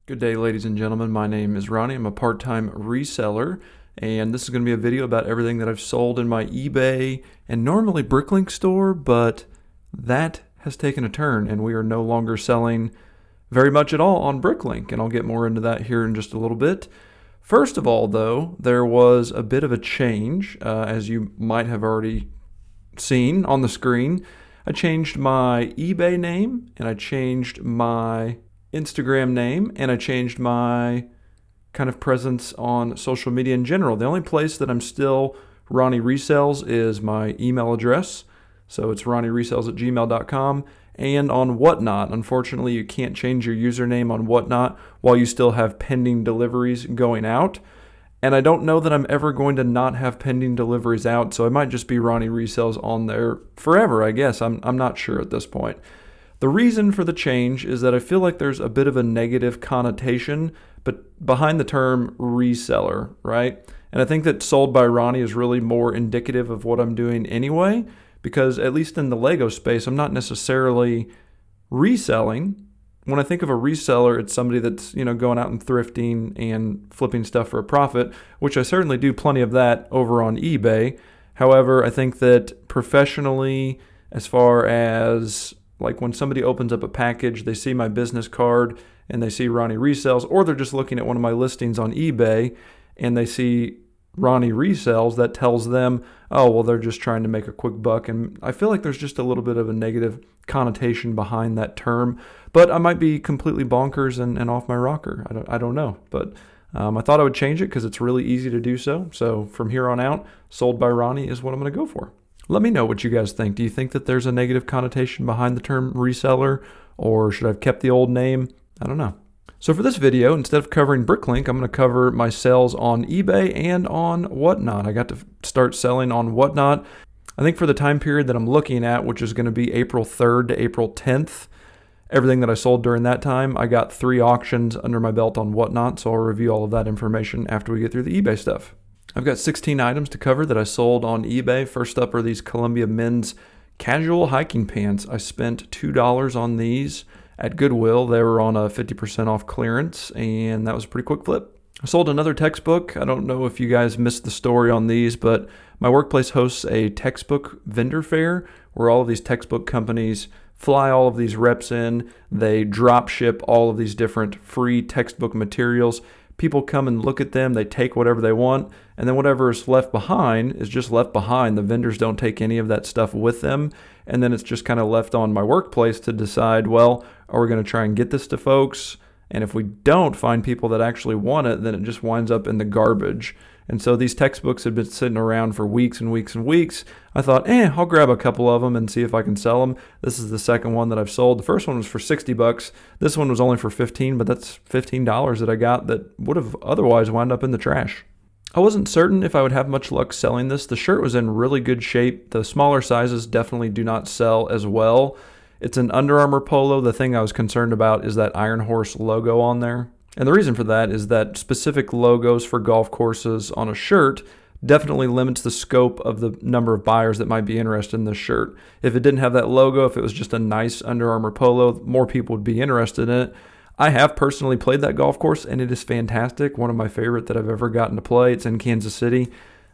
Good day, ladies and gentlemen. My name is Ronnie. I'm a part-time reseller, and this is going to be a video about everything that I've sold in my eBay and normally Bricklink store, but that has taken a turn, and we are no longer selling very much at all on Bricklink, and I'll get more into that here in just a little bit. First of all, though, there was a bit of a change, as you might have already seen on the screen. I changed my eBay name, and I changed my Instagram name, and I changed my kind of presence on social media in general. The only place that I'm still Ronnie Resells is my email address. So it's ronnieresells@gmail.com, and on Whatnot. Unfortunately, you can't change your username on Whatnot while you still have pending deliveries going out. And I don't know that I'm ever going to not have pending deliveries out, so I might just be Ronnie Resells on there forever, I guess. I'm not sure at this point. The reason for the change is that I feel like there's a bit of a negative connotation but behind the term reseller, right? And I think that sold by Ronnie is really more indicative of what I'm doing anyway, because at least in the Lego space, I'm not necessarily reselling. When I think of a reseller, it's somebody that's, going out and thrifting and flipping stuff for a profit, which I certainly do plenty of that over on eBay. However, I think that professionally, as far as like when somebody opens up a package, they see my business card and they see Ronnie Resells, or they're just looking at one of my listings on eBay and they see Ronnie Resells, that tells them, oh, well, they're just trying to make a quick buck. And I feel like there's just a little bit of a negative connotation behind that term, but I might be completely bonkers and off my rocker. I don't know, but I thought I would change it because it's really easy to do so. So from here on out, sold by Ronnie is what I'm going to go for. Let me know what you guys think. Do you think that there's a negative connotation behind the term reseller, or should I have kept the old name? I don't know. So for this video, instead of covering Bricklink, I'm going to cover my sales on eBay and on Whatnot. I got to start selling on Whatnot, I think for the time period that I'm looking at, which is going to be April 3rd to April 10th. Everything that I sold during that time, I got 3 auctions under my belt on Whatnot, so I'll review all of that information after we get through the eBay stuff. I've got 16 items to cover that I sold on eBay. First up are these Columbia men's casual hiking pants. I spent $2 on these at Goodwill. They were on a 50% off clearance, and that was a pretty quick flip. I sold another textbook. I don't know if you guys missed the story on these, but my workplace hosts a textbook vendor fair where all of these textbook companies fly all of these reps in. They drop ship all of these different free textbook materials. People come and look at them, they take whatever they want, and then whatever is left behind is just left behind. The vendors don't take any of that stuff with them, and then it's just kind of left on my workplace to decide, well, are we going to try and get this to folks? And if we don't find people that actually want it, then it just winds up in the garbage. And so these textbooks had been sitting around for weeks and weeks and weeks. I thought, I'll grab a couple of them and see if I can sell them. This is the second one that I've sold. The first one was for $60. This one was only for $15, but that's $15 that I got that would have otherwise wound up in the trash. I wasn't certain if I would have much luck selling this. The shirt was in really good shape. The smaller sizes definitely do not sell as well. It's an Under Armour polo. The thing I was concerned about is that Iron Horse logo on there. And the reason for that is that specific logos for golf courses on a shirt definitely limits the scope of the number of buyers that might be interested in this shirt. If it didn't have that logo, if it was just a nice Under Armour polo, more people would be interested in it. I have personally played that golf course, and it is fantastic. One of my favorite that I've ever gotten to play. It's in Kansas City.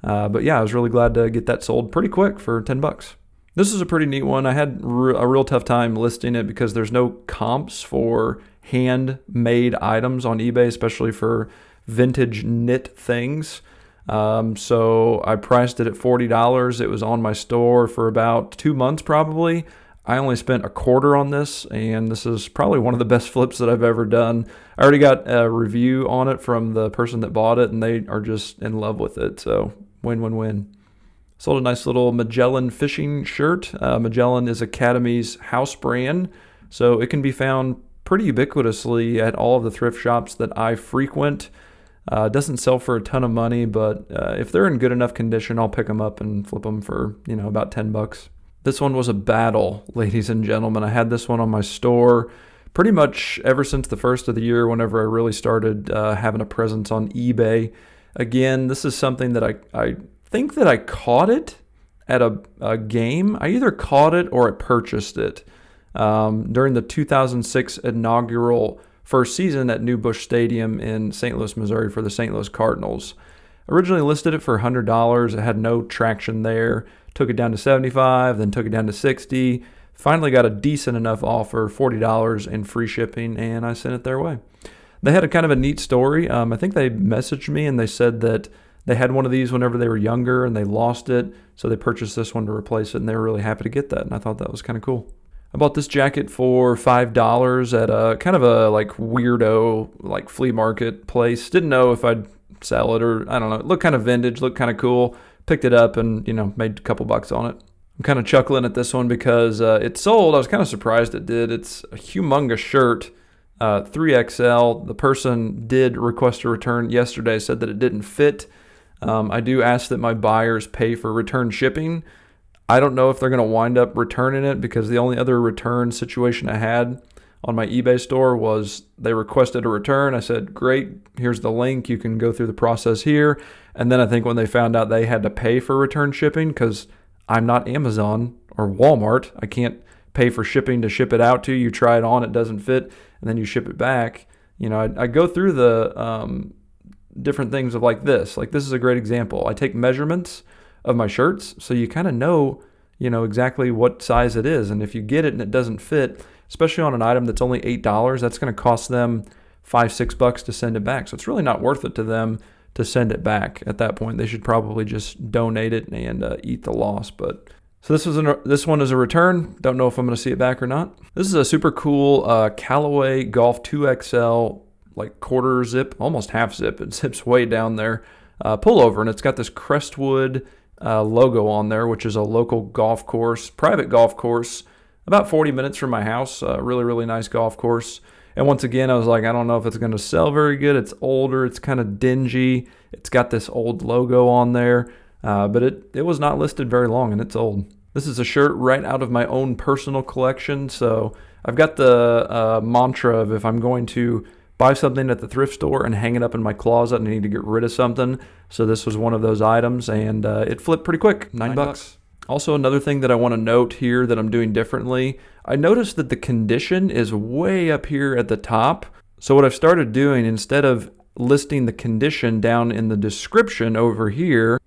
But yeah, I was really glad to get that sold pretty quick for $10. This is a pretty neat one. I had a real tough time listing it because there's no comps for handmade items on eBay, especially for vintage knit things. So I priced it at $40. It was on my store for about 2 months probably. I only spent $0.25 on this, and this is probably one of the best flips that I've ever done. I already got a review on it from the person that bought it, and they are just in love with it. So win-win-win. Sold a nice little Magellan fishing shirt. Magellan is Academy's house brand, so it can be found pretty ubiquitously at all of the thrift shops that I frequent. It doesn't sell for a ton of money, but if they're in good enough condition, I'll pick them up and flip them for, about $10. This one was a battle, ladies and gentlemen. I had this one on my store pretty much ever since the first of the year, whenever I really started having a presence on eBay. Again, this is something that I think that I caught it at a game. I either caught it or I purchased it during the 2006 inaugural first season at New Busch Stadium in St. Louis, Missouri for the St. Louis Cardinals. Originally listed it for $100. It had no traction there. Took it down to $75, then took it down to $60. Finally got a decent enough offer, $40 and free shipping, and I sent it their way. They had a kind of a neat story. I think they messaged me and they said that they had one of these whenever they were younger and they lost it, so they purchased this one to replace it, and they were really happy to get that, and I thought that was kind of cool. I bought this jacket for $5 at a kind of a like weirdo like flea market place. Didn't know if I'd sell it or I don't know. It looked kind of vintage, looked kind of cool. Picked it up and, made a couple bucks on it. I'm kind of chuckling at this one because it sold. I was kind of surprised it did. It's a humongous shirt, 3XL. The person did request a return yesterday, said that it didn't fit. I do ask that my buyers pay for return shipping. I don't know if they're going to wind up returning it because the only other return situation I had on my eBay store was they requested a return. I said, great, here's the link. You can go through the process here. And then I think when they found out they had to pay for return shipping, because I'm not Amazon or Walmart, I can't pay for shipping to ship it out to you. You try it on, it doesn't fit, and then you ship it back. I go through the different things of like this. Like this is a great example. I take measurements of my shirts, so you kind of know, exactly what size it is. And if you get it and it doesn't fit, especially on an item that's only $8, that's going to cost them $5-6 to send it back. So it's really not worth it to them to send it back at that point. They should probably just donate it and eat the loss. But so this one is a return. Don't know if I'm going to see it back or not. This is a super cool Callaway Golf 2XL, like quarter zip, almost half zip. It zips way down there. Pullover, and it's got this Crestwood logo on there, which is a local golf course, private golf course, about 40 minutes from my house. Really, really nice golf course. And once again, I was like, I don't know if it's going to sell very good. It's older. It's kind of dingy. It's got this old logo on there, but it was not listed very long, and it's old. This is a shirt right out of my own personal collection. So I've got the mantra of if I'm going to buy something at the thrift store and hang it up in my closet and I need to get rid of something. So this was one of those items, and it flipped pretty quick, $9. Also, another thing that I want to note here that I'm doing differently, I noticed that the condition is way up here at the top. So what I've started doing, instead of listing the condition down in the description over here,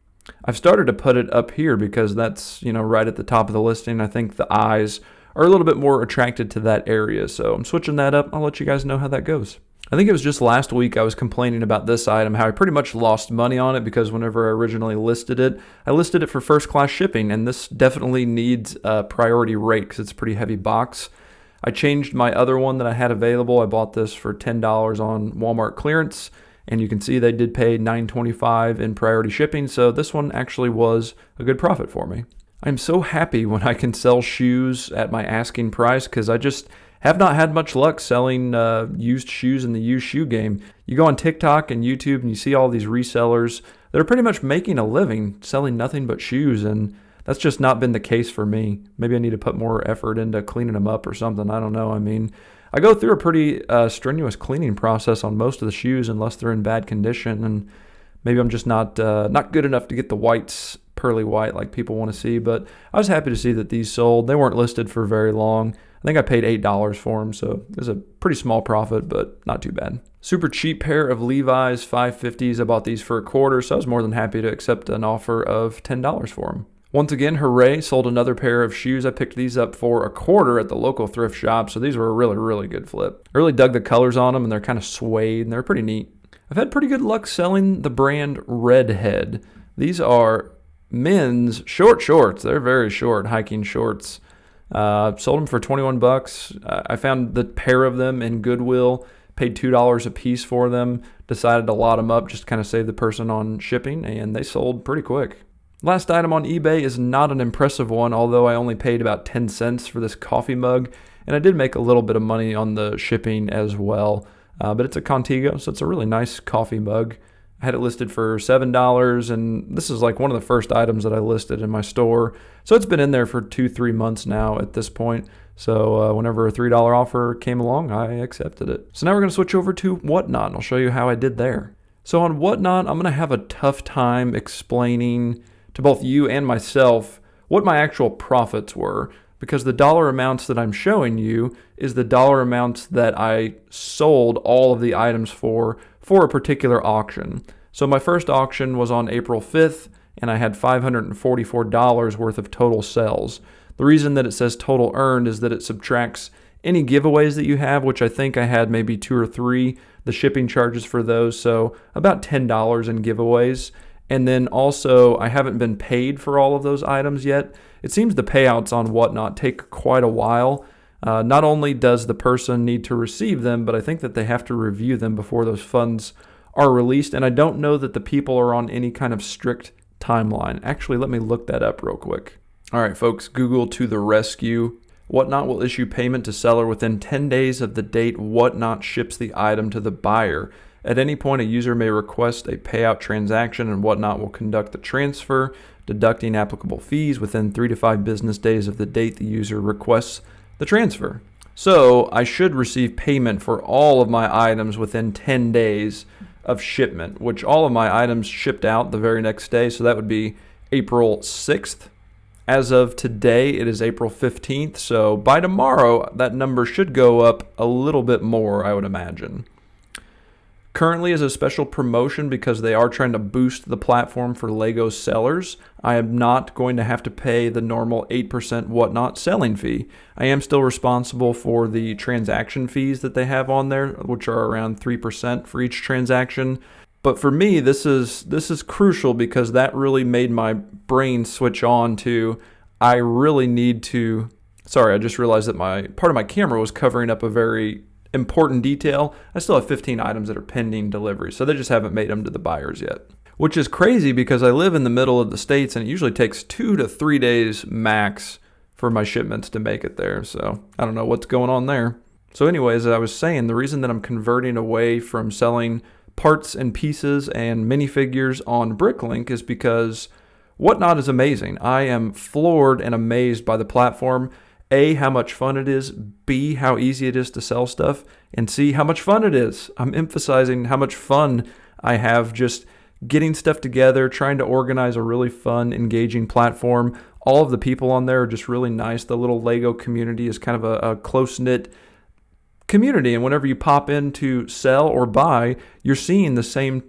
I've started to put it up here because that's, right at the top of the listing. I think the eyes are a little bit more attracted to that area. So I'm switching that up. I'll let you guys know how that goes. I think it was just last week I was complaining about this item, how I pretty much lost money on it because whenever I originally listed it, I listed it for first class shipping, and this definitely needs a priority rate because it's a pretty heavy box. I changed my other one that I had available. I bought this for $10 on Walmart clearance, and you can see they did pay $9.25 in priority shipping, so this one actually was a good profit for me. I'm so happy when I can sell shoes at my asking price because I just have not had much luck selling used shoes in the used shoe game. You go on TikTok and YouTube and you see all these resellers that are pretty much making a living selling nothing but shoes, and that's just not been the case for me. Maybe I need to put more effort into cleaning them up or something. I don't know. I mean, I go through a pretty strenuous cleaning process on most of the shoes unless they're in bad condition, and maybe I'm just not good enough to get the whites pearly white like people want to see. But I was happy to see that these sold. They weren't listed for very long. I think I paid $8 for them, so it was a pretty small profit, but not too bad. Super cheap pair of Levi's 550s. I bought these for $25, so I was more than happy to accept an offer of $10 for them. Once again, hooray, sold another pair of shoes. I picked these up for $25 at the local thrift shop, so these were a really, really good flip. I really dug the colors on them, and they're kind of suede, and they're pretty neat. I've had pretty good luck selling the brand Redhead. These are men's short shorts. They're very short, hiking shorts. Sold them for $21. I found the pair of them in Goodwill, paid $2 a piece for them, decided to lot them up just to kind of save the person on shipping, and they sold pretty quick. Last item on eBay is not an impressive one, although I only paid about 10 cents for this coffee mug, and I did make a little bit of money on the shipping as well. But it's a Contigo, so it's a really nice coffee mug. I had it listed for $7, and this is like one of the first items that I listed in my store. So it's been in there for 2-3 months now at this point. So whenever a $3 offer came along, I accepted it. So now we're going to switch over to Whatnot, and I'll show you how I did there. So on Whatnot, I'm going to have a tough time explaining to both you and myself what my actual profits were, because the dollar amounts that I'm showing you is the dollar amounts that I sold all of the items for a particular auction. So my first auction was on April 5th, and I had $544 worth of total sales. The reason that it says total earned is that it subtracts any giveaways that you have, which I think I had maybe 2 or 3, the shipping charges for those, so about $10 in giveaways. And then also, I haven't been paid for all of those items yet. It seems the payouts on Whatnot take quite a while. Not only does the person need to receive them, but I think that they have to review them before those funds are released. And I don't know that the people are on any kind of strict timeline. Actually, let me look that up real quick. All right, folks, Google to the rescue. Whatnot will issue payment to seller within 10 days of the date Whatnot ships the item to the buyer. At any point, a user may request a payout transaction, and Whatnot will conduct the transfer, deducting applicable fees within 3 to 5 business days of the date the user requests the transfer. So I should receive payment for all of my items within 10 days of shipment, which all of my items shipped out the very next day. So that would be April 6th. As of today, it is April 15th. So by tomorrow, that number should go up a little bit more, I would imagine. Currently is a special promotion because they are trying to boost the platform for Lego sellers. I am not going to have to pay the normal 8% Whatnot selling fee. I am still responsible for the transaction fees that they have on there, which are around 3% for each transaction. But for me, this is crucial because that really made my brain switch on to, I really need to, sorry, I just realized that part of my camera was covering up a very important detail. I still have 15 items that are pending delivery, so they just haven't made them to the buyers yet. Which is crazy because I live in the middle of the States and it usually takes 2 to 3 days max for my shipments to make it there. So I don't know what's going on there. So anyways, as I was saying, the reason that I'm converting away from selling parts and pieces and minifigures on Bricklink is because Whatnot is amazing. I am floored and amazed by the platform. A, how much fun it is, B, how easy it is to sell stuff, and C, how much fun it is. I'm emphasizing how much fun I have just getting stuff together, trying to organize a really fun, engaging platform. All of the people on there are just really nice. The little Lego community is kind of a close-knit community, and whenever you pop in to sell or buy, you're seeing the same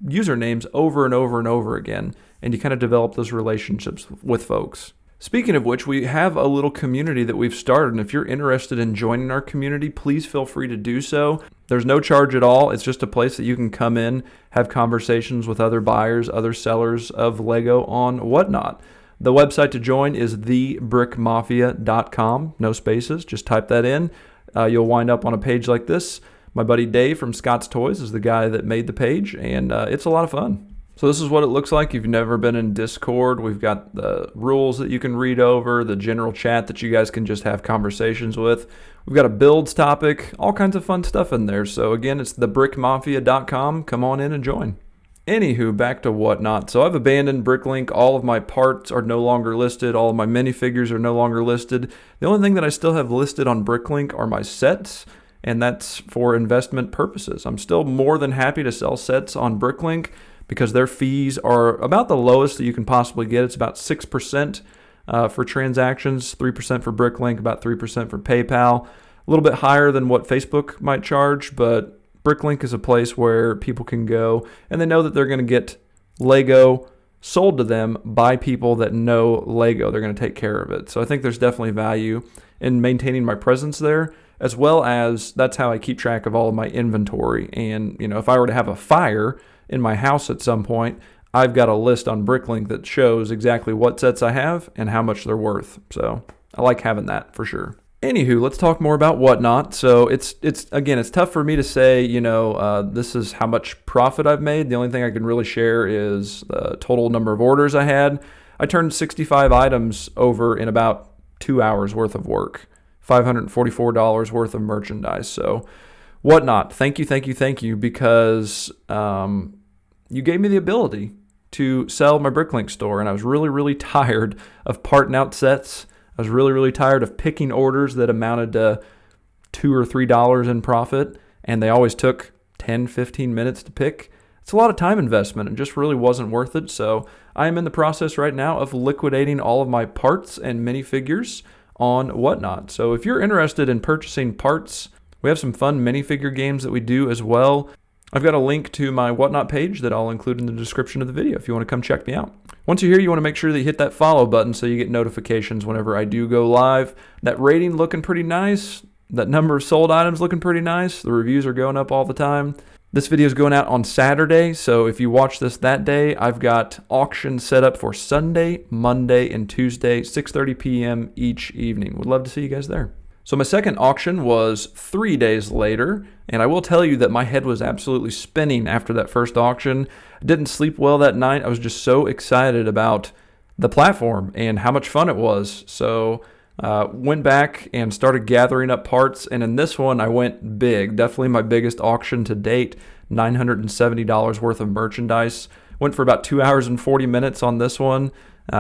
usernames over and over and over again, and you kind of develop those relationships with folks. Speaking of which, we have a little community that we've started, and if you're interested in joining our community, please feel free to do so. There's no charge at all. It's just a place that you can come in, have conversations with other buyers, other sellers of Lego on Whatnot. The website to join is thebrickmafia.com. No spaces, just type that in. You'll wind up on a page like this. My buddy Dave from Scott's Toys is the guy that made the page, and it's a lot of fun. So this is what it looks like. If you've never been in Discord, we've got the rules that you can read over, the general chat that you guys can just have conversations with. We've got a builds topic, all kinds of fun stuff in there. So again, it's thebrickmafia.com. Come on in and join. Anywho, back to Whatnot. So I've abandoned Bricklink. All of my parts are no longer listed. All of my minifigures are no longer listed. The only thing that I still have listed on Bricklink are my sets, and that's for investment purposes. I'm still more than happy to sell sets on Bricklink because their fees are about the lowest that you can possibly get. It's about 6% for transactions, 3% for Bricklink, about 3% for PayPal. A little bit higher than what Facebook might charge, but Bricklink is a place where people can go and they know that they're going to get Lego sold to them by people that know Lego. They're going to take care of it. So I think there's definitely value in maintaining my presence there, as well as that's how I keep track of all of my inventory. And, you know, if I were to have a fire in my house at some point, I've got a list on Bricklink that shows exactly what sets I have and how much they're worth. So I like having that for sure. Anywho, let's talk more about Whatnot. So it's tough for me to say, this is how much profit I've made. The only thing I can really share is the total number of orders I had. I turned 65 items over in about 2 hours worth of work, $544 worth of merchandise. So Whatnot, thank you, because you gave me the ability to sell my Bricklink store, and I was really, really tired of parting out sets. I was really, really tired of picking orders that amounted to $2 or $3 in profit, and they always took 10, 15 minutes to pick. It's a lot of time investment and just really wasn't worth it. So I am in the process right now of liquidating all of my parts and minifigures on Whatnot. So if you're interested in purchasing parts, we have some fun minifigure games that we do as well. I've got a link to my Whatnot page that I'll include in the description of the video if you want to come check me out. Once you're here, you want to make sure that you hit that follow button so you get notifications whenever I do go live. That rating looking pretty nice. That number of sold items looking pretty nice. The reviews are going up all the time. This video is going out on Saturday, so if you watch this that day, I've got auctions set up for Sunday, Monday, and Tuesday, 6:30 p.m. each evening. Would love to see you guys there. So my second auction was 3 days later, and I will tell you that my head was absolutely spinning after that first auction. I didn't sleep well that night. I was just so excited about the platform and how much fun it was. So went back and started gathering up parts, and in this one I went big. Definitely my biggest auction to date, $970 worth of merchandise. Went for about 2 hours and 40 minutes on this one.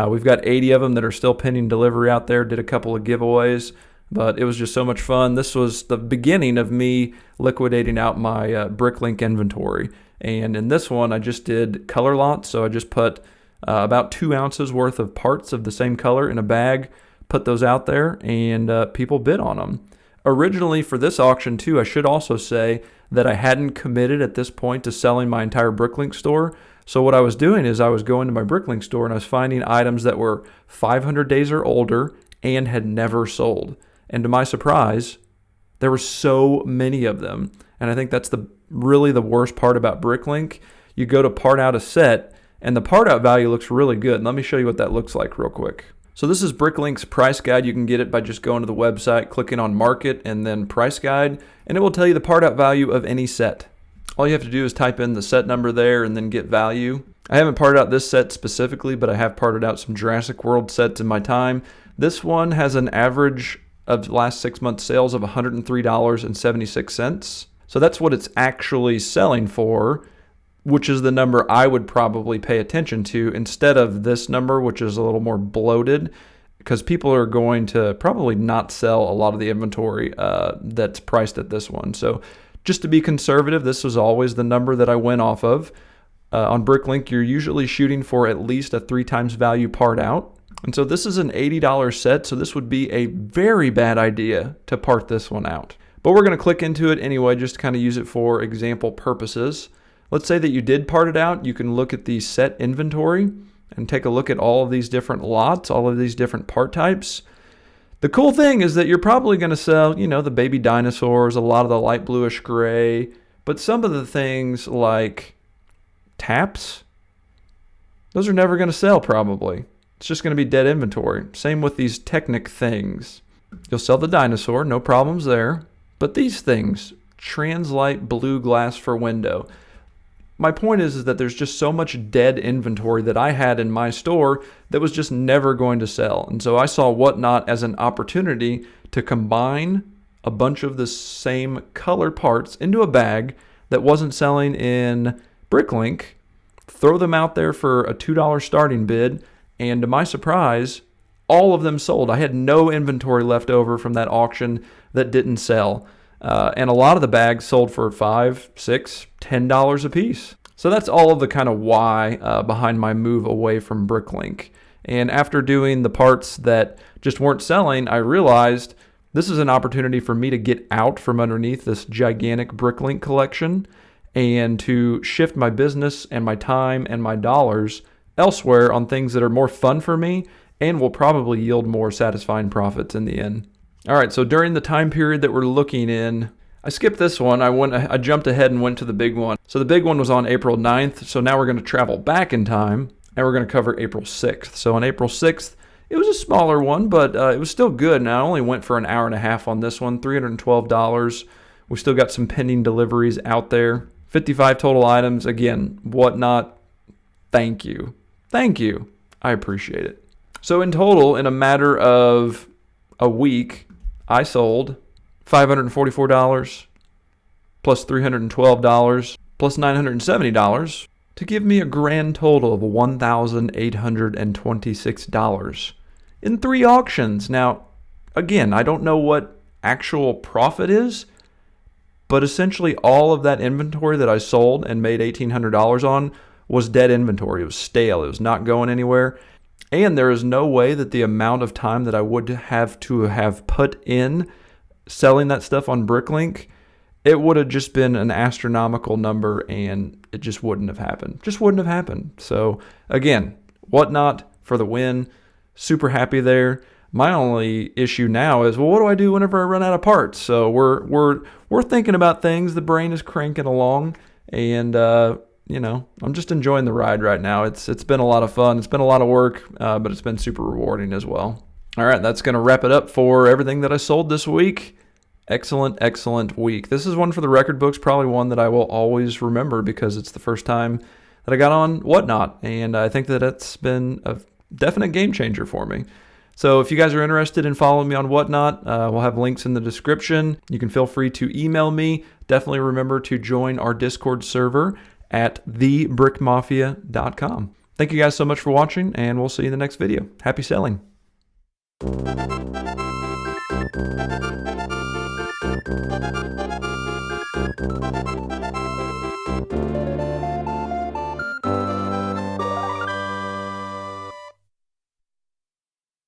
We've got 80 of them that are still pending delivery out there. Did a couple of giveaways, but it was just so much fun. This was the beginning of me liquidating out my Bricklink inventory, and in this one I just did color lots. So I just put about 2 ounces worth of parts of the same color in a bag, put those out there, and people bid on them. Originally for this auction too, I should also say that I hadn't committed at this point to selling my entire Bricklink store. So what I was doing is I was going to my Bricklink store and I was finding items that were 500 days or older and had never sold. And to my surprise, there were so many of them. And I think that's really the worst part about Bricklink. You go to part out a set and the part out value looks really good. And let me show you what that looks like real quick. So this is Bricklink's price guide. You can get it by just going to the website, clicking on market, and then price guide, and it will tell you the part out value of any set. All you have to do is type in the set number there and then get value. I haven't parted out this set specifically, but I have parted out some Jurassic World sets in my time. This one has an average of the last 6 months sales of $103.76. So that's what it's actually selling for, which is the number I would probably pay attention to instead of this number, which is a little more bloated, because people are going to probably not sell a lot of the inventory that's priced at this one. So just to be conservative, this was always the number that I went off of. On Bricklink, you're usually shooting for at least a 3 times value part out. And so this is an $80 set, so this would be a very bad idea to part this one out. But we're going to click into it anyway, just to kind of use it for example purposes. Let's say that you did part it out. You can look at the set inventory and take a look at all of these different lots, all of these different part types. The cool thing is that you're probably going to sell, the baby dinosaurs, a lot of the light bluish gray, but some of the things like taps, those are never going to sell probably. It's just going to be dead inventory. Same with these Technic things. You'll sell the dinosaur, no problems there. But these things, Translight blue glass for window. My point is that there's just so much dead inventory that I had in my store that was just never going to sell. And so I saw Whatnot as an opportunity to combine a bunch of the same color parts into a bag that wasn't selling in Bricklink, throw them out there for a $2 starting bid, and to my surprise, all of them sold. I had no inventory left over from that auction that didn't sell. And a lot of the bags sold for $5, $6, $10 a piece. So that's all of the kind of why behind my move away from Bricklink. And after doing the parts that just weren't selling, I realized this is an opportunity for me to get out from underneath this gigantic Bricklink collection and to shift my business and my time and my dollars elsewhere on things that are more fun for me and will probably yield more satisfying profits in the end. All right, so during the time period that we're looking in, I skipped this one. I jumped ahead and went to the big one. So the big one was on April 9th. So now we're going to travel back in time and we're going to cover April 6th. So on April 6th, it was a smaller one, but it was still good. And I only went for an hour and a half on this one, $312. We still got some pending deliveries out there. 55 total items. Again, Whatnot, thank you. Thank you. I appreciate it. So in total, in a matter of a week, I sold $544 plus $312 plus $970 to give me a grand total of $1,826 in 3 auctions. Now, again, I don't know what actual profit is, but essentially all of that inventory that I sold and made $1,800 on was dead inventory. It was stale. It was not going anywhere. And there is no way that the amount of time that I would have to have put in selling that stuff on Bricklink, it would have just been an astronomical number, and it just wouldn't have happened. Just wouldn't have happened. So again, Whatnot for the win. Super happy there. My only issue now is, well, what do I do whenever I run out of parts? So we're thinking about things. The brain is cranking along, and I'm just enjoying the ride right now. It's been a lot of fun. It's been a lot of work, but it's been super rewarding as well. All right, that's going to wrap it up for everything that I sold this week. Excellent week. This is one for the record books, probably one that I will always remember because it's the first time that I got on Whatnot, and I think that it's been a definite game changer for me. So if you guys are interested in following me on Whatnot, we'll have links in the description. You can feel free to email me. Definitely remember to join our Discord server at thebrickmafia.com. Thank you guys so much for watching, and we'll see you in the next video. Happy selling.